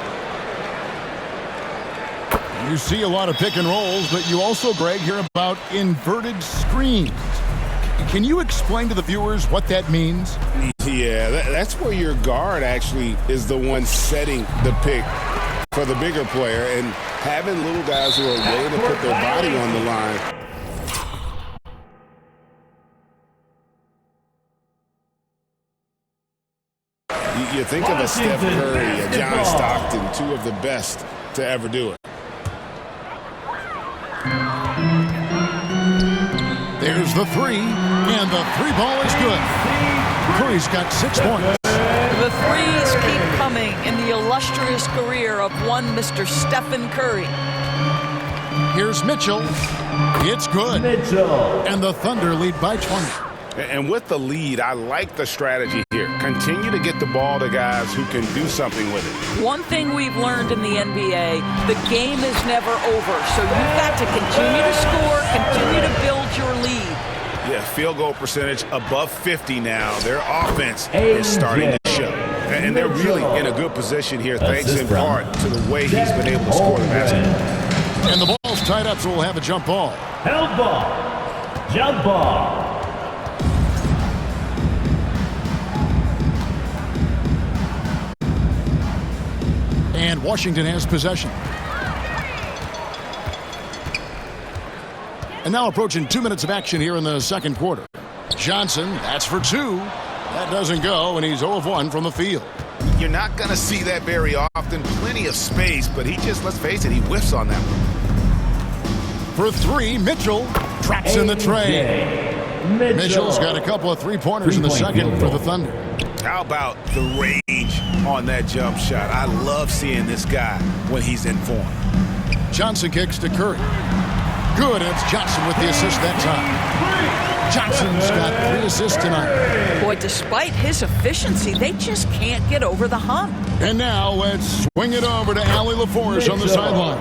You see a lot of pick and rolls, but you also, Greg, hear about inverted screens. Can you explain to the viewers what that means? Yeah, that's where your guard actually is the one setting the pick for the bigger player, and having little guys who are ready to put their body on the line. You think of a Steph Curry, a John Stockton, 2 of the best to ever do it. There's the 3, and the 3 ball is good. Curry's got 6 points. The threes keep coming in the illustrious career of one Mr. Stephen Curry. Here's Mitchell. It's good. And the Thunder lead by 20. And with the lead, I like the strategy here. Continue to get the ball to guys who can do something with it. One thing we've learned in the NBA, the game is never over. So you've got to continue to score, continue to build your lead. Yeah, field goal percentage above 50 now. Their offense is starting to show. And they're really in a good position here, thanks in part to the way he's been able to score the basketball. And the ball's tied up, so we'll have a jump ball. Held ball. Jump ball. And Washington has possession. And now approaching 2 minutes of action here in the second quarter. Johnson, that's for 2. That doesn't go, and he's 0 of 1 from the field. You're not going to see that very often. Plenty of space, but he just, let's face it, he whiffs on that one. For 3, Mitchell traps in the tray. Mitchell's got a couple of 3-pointers in the second for the Thunder. How about the range on that jump shot? I love seeing this guy when he's in form. Johnson kicks to Curry. Good, and it's Johnson with the assist that time. Johnson's got 3 assists tonight. Boy, despite his efficiency, they just can't get over the hump. And now let's swing it over to Allie LaForce on the sideline.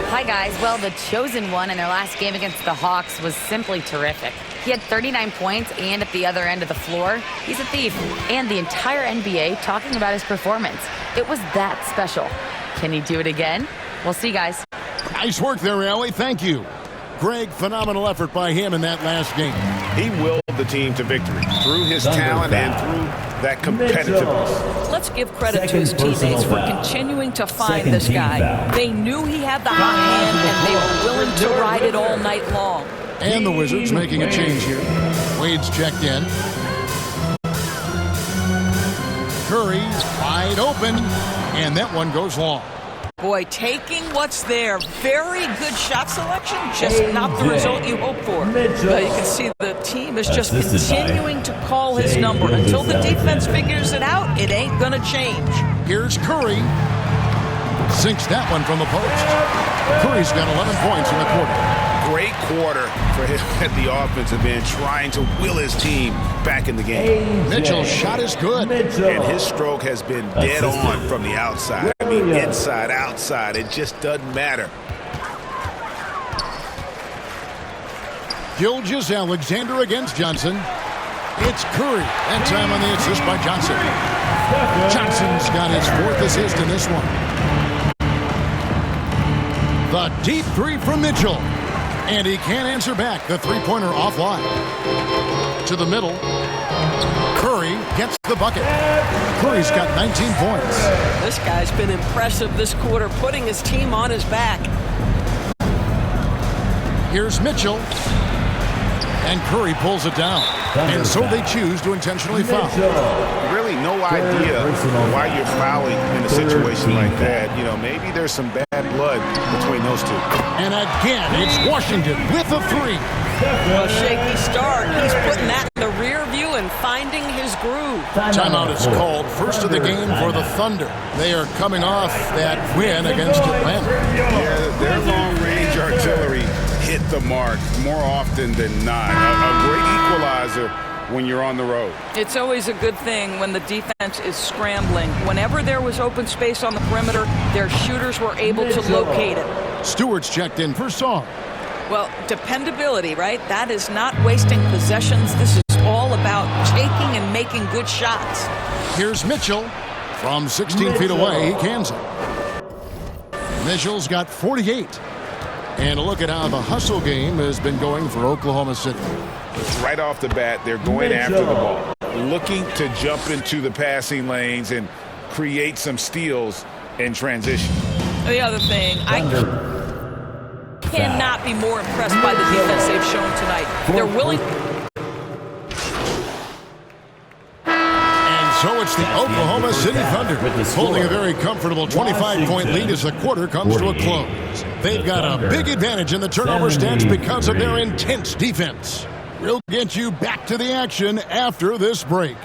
Hi, guys. Well, the chosen one in their last game against the Hawks was simply terrific. He had 39 points, and at the other end of the floor, he's a thief. And the entire NBA talking about his performance. It was that special. Can he do it again? We'll see, guys. Nice work there, Allie. Thank you. Greg, phenomenal effort by him in that last game. He willed the team to victory through his talent and through that competitiveness. Let's give credit to his teammates for continuing to find this guy. They knew he had the hot hand, and they were willing to ride it all night long. And the Wizards making a change here. Wade's checked in. Curry's wide open, and that one goes long. Boy, taking what's there. Very good shot selection, just not the result you hope for. But you can see the team is just continuing to call his number. Until the defense figures it out, it ain't going to change. Here's Curry. Sinks that one from the post. Curry's got 11 points in the quarter. Great quarter for him at the offensive end, trying to will his team back in the game. Mitchell's shot is good. And his stroke has been dead on from the outside. I mean, inside, outside, it just doesn't matter. Gilgeous-Alexander against Johnson. It's Curry. That time on the assist by Johnson. Johnson's got his 4th assist in this one. The deep three from Mitchell. And he can't answer back. The three-pointer offline. To the middle. Curry gets the bucket. Curry's got 19 points. This guy's been impressive this quarter, putting his team on his back. Here's Mitchell. And Curry pulls it down. And so they choose to intentionally foul. Really no idea why you're fouling in a situation like that. You know, maybe there's some bad blood between those two. And again, it's Washington with a three. A shaky start. He's putting that in the rear view and finding his groove. Timeout is called. First of the game for the Thunder. They are coming off that win against Atlanta. Yeah, their long-range artillery hit the mark more often than not. A great equalizer when you're on the road. It's always a good thing when the defense is scrambling. Whenever there was open space on the perimeter, their shooters were able to locate it. Stewart's checked in for Song. Well, dependability, right? That is not wasting possessions. This is all about taking and making good shots. Here's Mitchell. From 16 feet away, he cans it. Mitchell's got 48. And a look at how the hustle game has been going for Oklahoma City. Right off the bat, they're going after the ball, looking to jump into the passing lanes and create some steals in transition. The other thing, I cannot be more impressed by the defense they've shown tonight. They're willing. And so it's the Oklahoma City Thunder holding a very comfortable 25-point lead as the quarter comes to a close. They've got a big advantage in the turnover stats because of their intense defense. We'll get you back to the action after this break.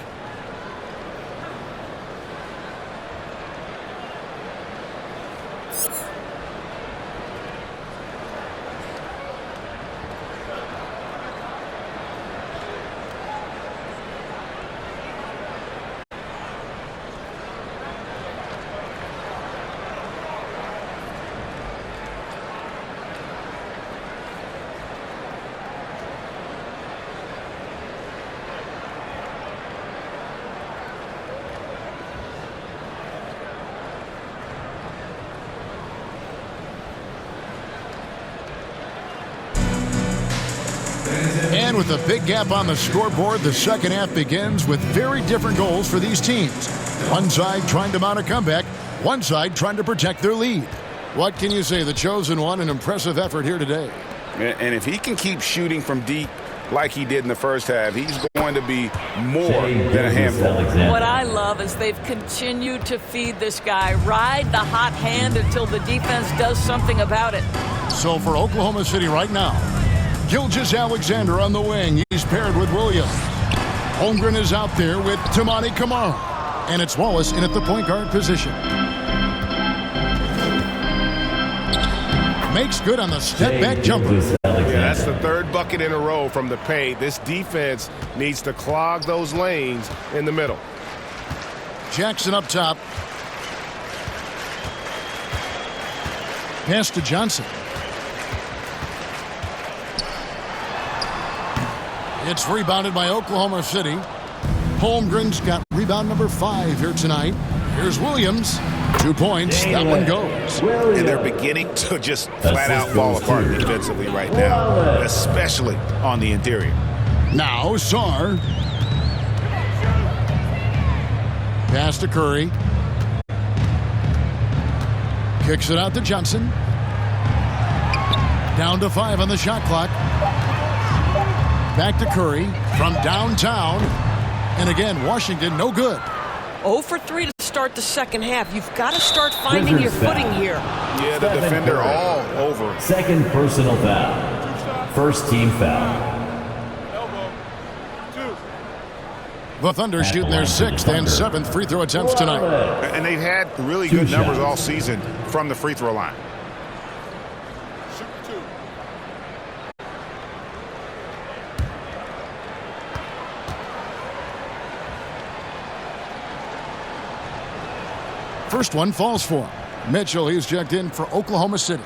And with a big gap on the scoreboard, the second half begins with very different goals for these teams. One side trying to mount a comeback, one side trying to protect their lead. What can you say? The chosen one, an impressive effort here today. And if he can keep shooting from deep like he did in the first half, he's going to be more than a handful. What I love is they've continued to feed this guy, ride the hot hand until the defense does something about it. So for Oklahoma City right now, Gilgeous-Alexander on the wing. He's paired with Williams. Holmgren is out there with Toumani Camara. And it's Wallace in at the point guard position. Makes good on the step-back jumper. Yeah, that's the third bucket in a row from the paint. This defense needs to clog those lanes in the middle. Jackson up top. Pass to Johnson. It's rebounded by Oklahoma City. Holmgren's got rebound number 5 here tonight. Here's Williams. 2 points. That one goes. And they're beginning to just flat out fall apart defensively right now, especially on the interior. Now Sarr. Pass to Curry. Kicks it out to Johnson. Down to 5 on the shot clock. Back to Curry from downtown. And again, Washington, no good. 0 for 3 to start the second half. You've got to start finding your footing here. Yeah, the defender all over. Second personal foul. First team foul. The Thunder shooting their 6th and 7th free throw attempts tonight. And they've had really good numbers all season from the free throw line. First one falls for him. Mitchell, he's checked in for Oklahoma City.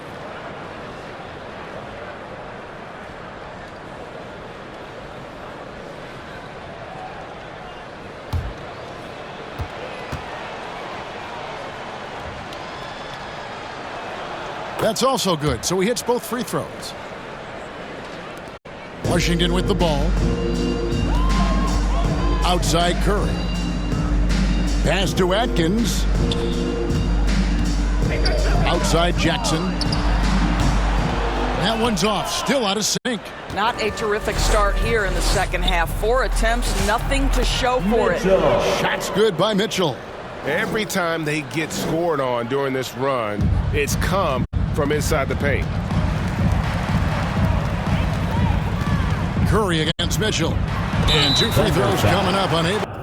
That's also good, so he hits both free throws. Washington with the ball. Outside Curry. Pass to Atkins. Outside Jackson. That one's off. Still out of sync. Not a terrific start here in the second half. 4 attempts, nothing to show for it. Shots good by Mitchell. Every time they get scored on during this run, it's come from inside the paint. Curry against Mitchell. And 2 free throws coming up, unable.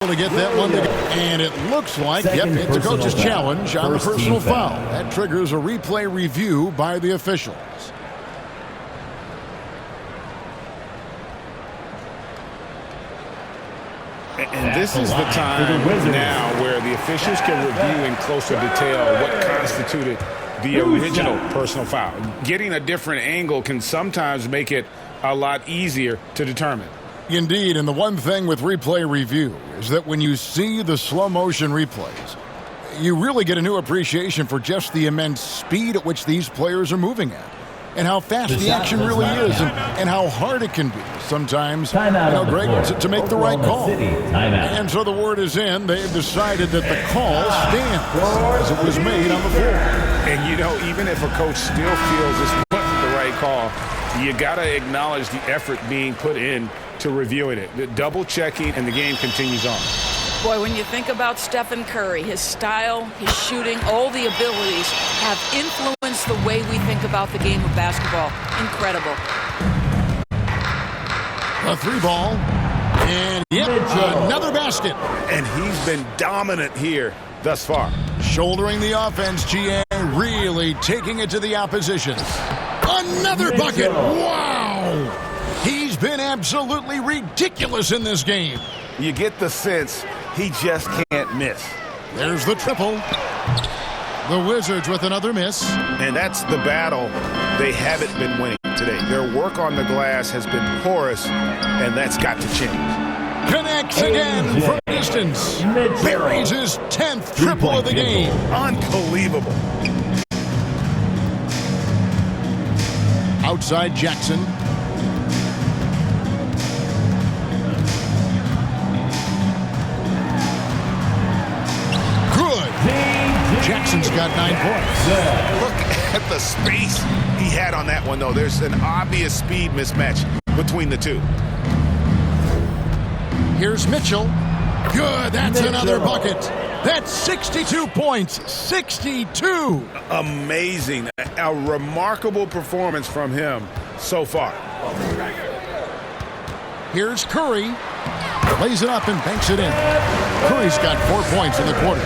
To get that one to go. And it looks like, it's a coach's challenge on the personal foul. That triggers a replay review by the officials. And this is the time now where the officials can review in closer detail what constituted the original personal foul. Getting a different angle can sometimes make it a lot easier to determine. Indeed, and the one thing with replay review is that when you see the slow motion replays, you really get a new appreciation for just the immense speed at which these players are moving at, and how fast the action really is, and how hard it can be sometimes, Greg, to make the right call. And so the word is in. They've decided that the call stands as it was made on the floor. And, even if a coach still feels this wasn't the right call, you got to acknowledge the effort being put in to reviewing it, the double checking, and the game continues on. Boy, when you think about Stephen Curry, his style, his shooting, all the abilities have influenced the way we think about the game of basketball. Incredible. A 3-ball, and another basket. And he's been dominant here thus far. Shouldering the offense, GA really taking it to the opposition. Another bucket. Wow! He's been absolutely ridiculous in this game. You get the sense he just can't miss. There's the triple. The Wizards with another miss. And that's the battle they haven't been winning today. Their work on the glass has been porous, and that's got to change. Connects again from distance. Buries his 10th triple of the game. Unbelievable. Outside Jackson. Jackson's got 9 points. Look at the space he had on that one, though. There's an obvious speed mismatch between the two. Here's Mitchell. Good. That's another bucket. That's 62 points. 62. Amazing. A remarkable performance from him so far. Here's Curry. Lays it up and banks it in. Curry's got 4 points in the quarter.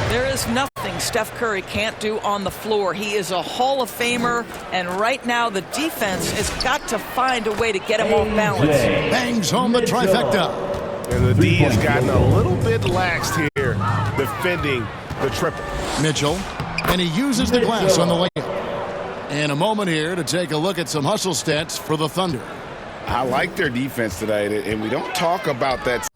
There is nothing Steph Curry can't do on the floor. He is a Hall of Famer, and right now the defense has got to find a way to get him off balance. Bangs home the trifecta. And the D has gotten a little bit laxed here, defending the triple. Mitchell, and he uses the glass on the layup. And a moment here to take a look at some hustle stats for the Thunder. I like their defense tonight, and we don't talk about that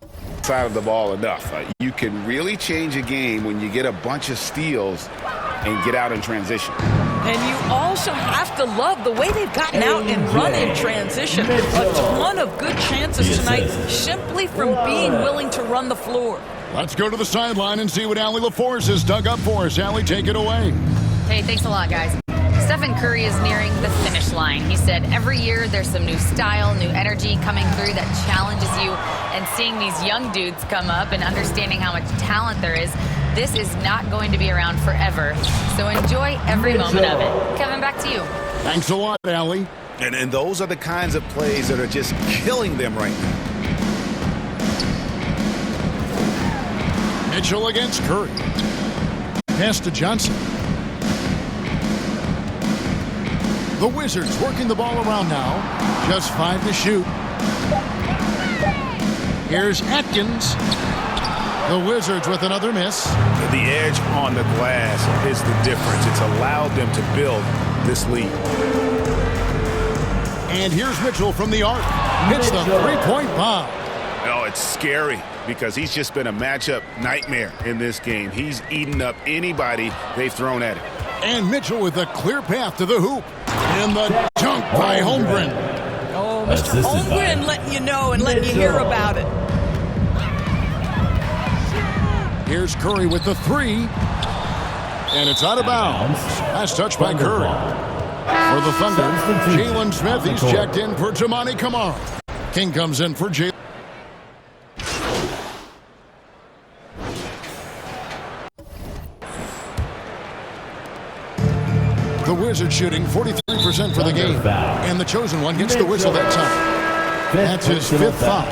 side of the ball enough. You can really change a game when you get a bunch of steals and get out in transition. And you also have to love the way they've gotten out and run in transition. A ton of good chances tonight simply from being willing to run the floor. Let's go to the sideline and see what Allie LaForce has dug up for us. Allie, take it away. Hey, thanks a lot, guys. Stephen Curry is nearing the finish line. He said every year there's some new style, new energy coming through that challenges you. And seeing these young dudes come up and understanding how much talent there is, this is not going to be around forever. So enjoy every moment of it. Kevin, back to you. Thanks a lot, Allie. And those are the kinds of plays that are just killing them right now. Mitchell against Curry. Pass to Johnson. The Wizards working the ball around now. Just 5 to shoot. Here's Atkins. The Wizards with another miss. The edge on the glass is the difference. It's allowed them to build this lead. And here's Mitchell from the arc. Hits the three-point bomb. Oh, it's scary because he's just been a matchup nightmare in this game. He's eaten up anybody they've thrown at him. And Mitchell with a clear path to the hoop. And the dunk by Holmgren. Oh, Mr. Holmgren letting you know and letting you hear about it. Here's Curry with the 3. And it's out of bounds. Last touch by Curry. For the Thunder, Jalen Smith, he's checked in for Toumani Camara. King comes in for Jalen. The Wizards shooting 43% for the game. And the chosen one gets the whistle that time. That's his 5th foul.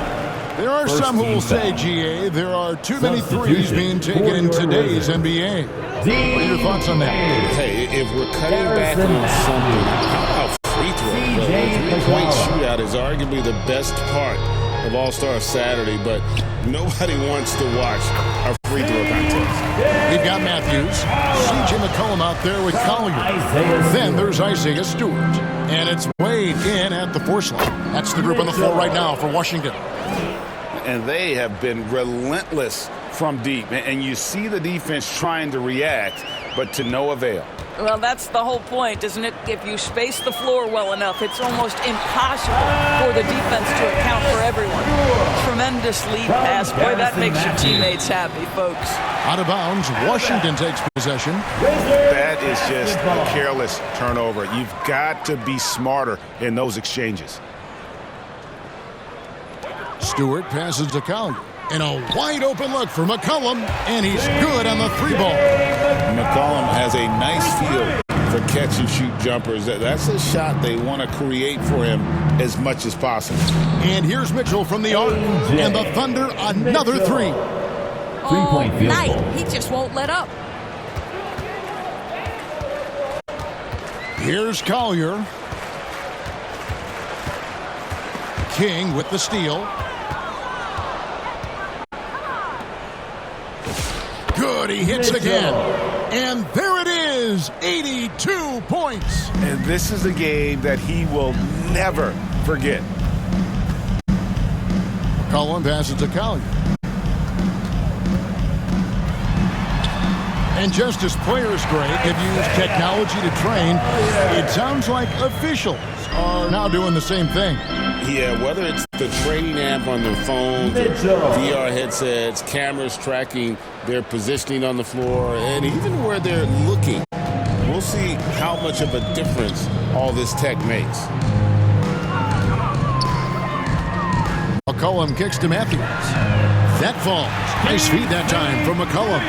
There are some who will say, GA, there are too many threes being taken in today's NBA. What are your thoughts on that? Hey, if we're cutting back on something, how about free throw? The three-point shootout is arguably the best part of All-Star Saturday, but nobody wants to watch our free throw contest. We've got Matthews, C.J. McCollum out there with Collier. Then there's Isaiah Stewart. And it's Wade in at the force line. That's the group on the floor right now for Washington. And they have been relentless from deep. And you see the defense trying to react, but to no avail. Well, that's the whole point, isn't it? If you space the floor well enough, it's almost impossible for the defense to account for everyone. Tremendous lead pass. Boy, that makes your teammates happy, folks. Out of bounds, Washington takes possession. That is just a careless turnover. You've got to be smarter in those exchanges. Stewart passes to Collier. And a wide open look for McCollum, and he's good on the 3-ball. McCollum has a nice feel for catch-and-shoot jumpers. That's a shot they want to create for him as much as possible. And here's Mitchell from the arc, and the Thunder another 3. All night, he just won't let up. Here's Collier. King with the steal. Good, he hits again. And there it is, 82 points. And this is a game that he will never forget. McCollum passes to Collier. And just as players, Greg, have used technology to train, it sounds like officials are now doing the same thing. Yeah, whether it's the training app on their phones, VR headsets, cameras tracking their positioning on the floor, and even where they're looking. We'll see how much of a difference all this tech makes. McCollum kicks to Matthews. That falls. Nice feed that time from McCollum.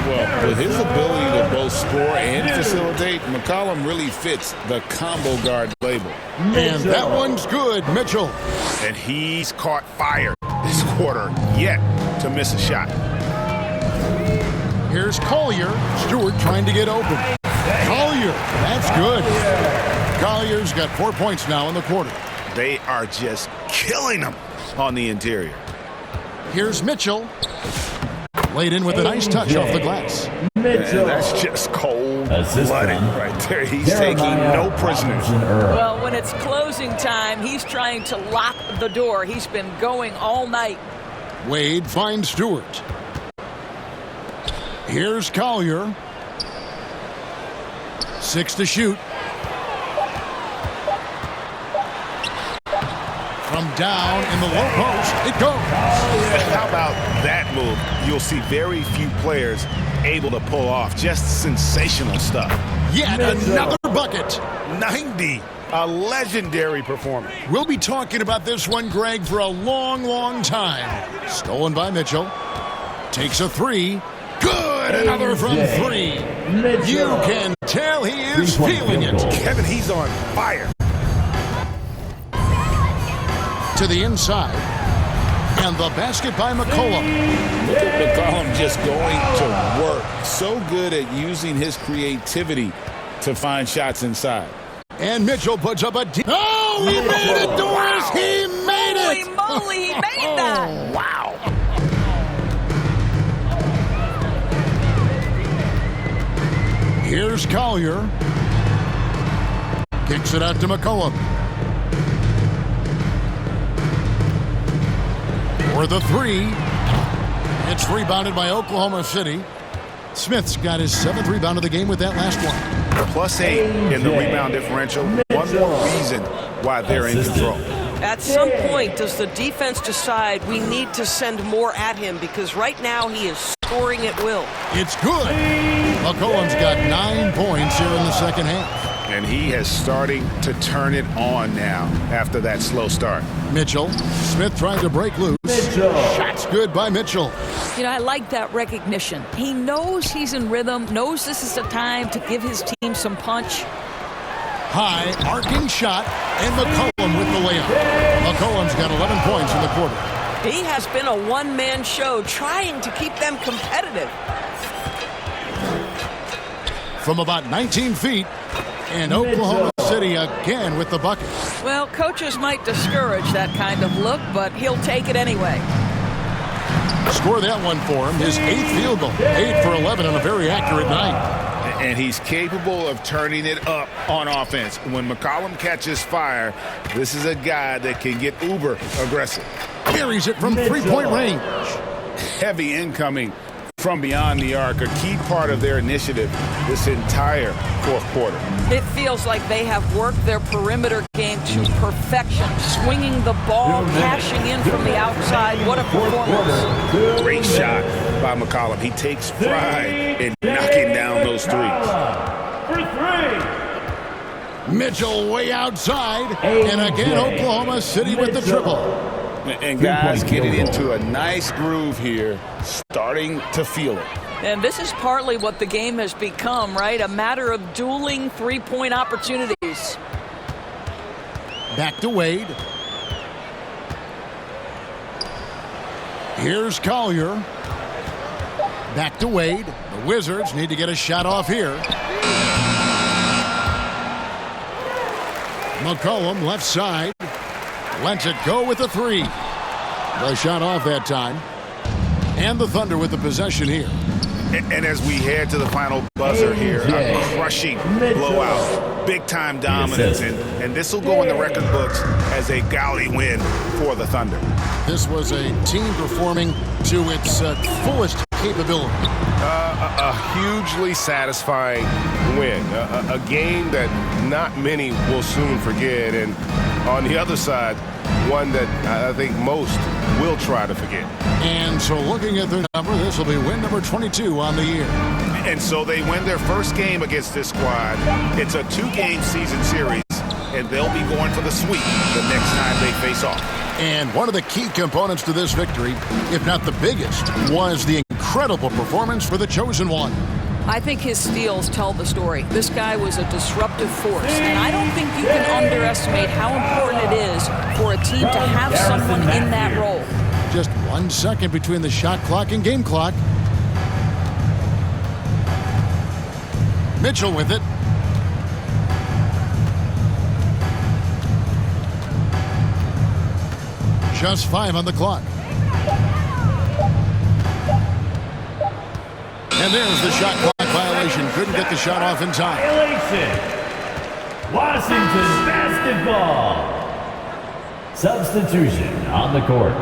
Well, with his ability to both score and facilitate, McCollum really fits the combo guard label. And that one's good, Mitchell. And he's caught fire this quarter, yet to miss a shot. Here's Collier. Stewart trying to get open. Collier, that's good. Collier's got 4 points now in the quarter. They are just killing them on the interior. Here's Mitchell. Laid in with a nice touch off the glass. That's just cold-blooded right there. He's taking no prisoners. Well, when it's closing time, he's trying to lock the door. He's been going all night. Wade finds Stewart. Here's Collier. 6 to shoot. From down in the low post, it goes. How about that move? You'll see very few players able to pull off. Just sensational stuff. Yet another bucket. 90. A legendary performance. We'll be talking about this one, Greg, for a long, long time. Stolen by Mitchell. Takes a 3. Good. Another from 3. You can tell he is feeling it. Kevin, he's on fire. To the inside. And the basket by McCollum. Look at McCollum just going to work. So good at using his creativity to find shots inside. And Mitchell puts up a oh, he made it, Doris! He made it! Holy moly, he made that! Oh, wow. Here's Collier. Kicks it out to McCollum. For the three. It's rebounded by Oklahoma City. Smith's got his 7th rebound of the game with that last one. +8 in the rebound differential. One more reason why they're in control. At some point, does the defense decide we need to send more at him? Because right now he is scoring at will. It's good. McCollum's got 9 points here in the second half. And he is starting to turn it on now after that slow start. Mitchell. Smith trying to break loose. Mitchell. Shot's good by Mitchell. You know, I like that recognition. He knows he's in rhythm, knows this is the time to give his team some punch. High, arcing shot, and McCollum with the layup. McCollum's got 11 points in the quarter. He has been a one-man show trying to keep them competitive. From about 19 feet, and Oklahoma City again with the bucket. Well, coaches might discourage that kind of look, but he'll take it anyway. Score that one for him, his 8th field goal. 8 for 11 on a very accurate night. And he's capable of turning it up on offense. When McCollum catches fire, this is a guy that can get uber aggressive. Carries it from three-point range. Heavy incoming from beyond the arc, a key part of their initiative this entire fourth quarter. It feels like they have worked their perimeter game to perfection, swinging the ball, cashing in from the outside. What a performance. Great shot by McCollum. He takes pride in knocking down those threes. Mitchell way outside, and again Oklahoma City with the triple. And guys getting into a nice groove here, starting to feel it. And this is partly what the game has become, right? A matter of dueling three-point opportunities. Back to Wade. Here's Collier. Back to Wade. The Wizards need to get a shot off here. McCollum left side. Lets it go with a three. The shot off that time. And the Thunder with the possession here. And as we head to the final buzzer here, a crushing blowout, big-time dominance, and this will go in the record books as a gaudy win for the Thunder. This was a team performing to its fullest capability. A hugely satisfying win, a game that not many will soon forget, and on the other side, one that I think most will try to forget. And so looking at their number, this will be win number 22 on the year. And so they win their first game against this squad. It's a 2-game season series, and they'll be going for the sweep the next time they face off. And one of the key components to this victory, if not the biggest, was the incredible performance for the chosen one. I think his steals tell the story. This guy was a disruptive force, and I don't think you can underestimate how important it is for a team to have someone in that role. Just 1 second between the shot clock and game clock. Mitchell with it. Just 5 on the clock. And there's the shot clock violation. Couldn't get the shot off in time. Violation. Washington basketball. Substitution on the court.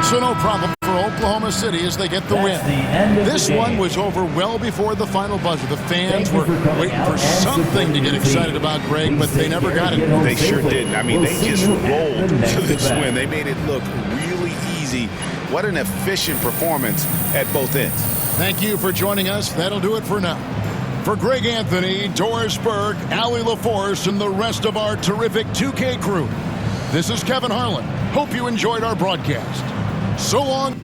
So no problem for Oklahoma City as they get the win. This one was over well before the final buzzer. The fans were waiting for something to get excited about, Greg, but they never got it. They sure didn't. I mean, they just rolled to this win. They made it look really easy. What an efficient performance at both ends. Thank you for joining us. That'll do it for now. For Greg Anthony, Doris Burke, Allie LaForce, and the rest of our terrific 2K crew, this is Kevin Harlan. Hope you enjoyed our broadcast. So long.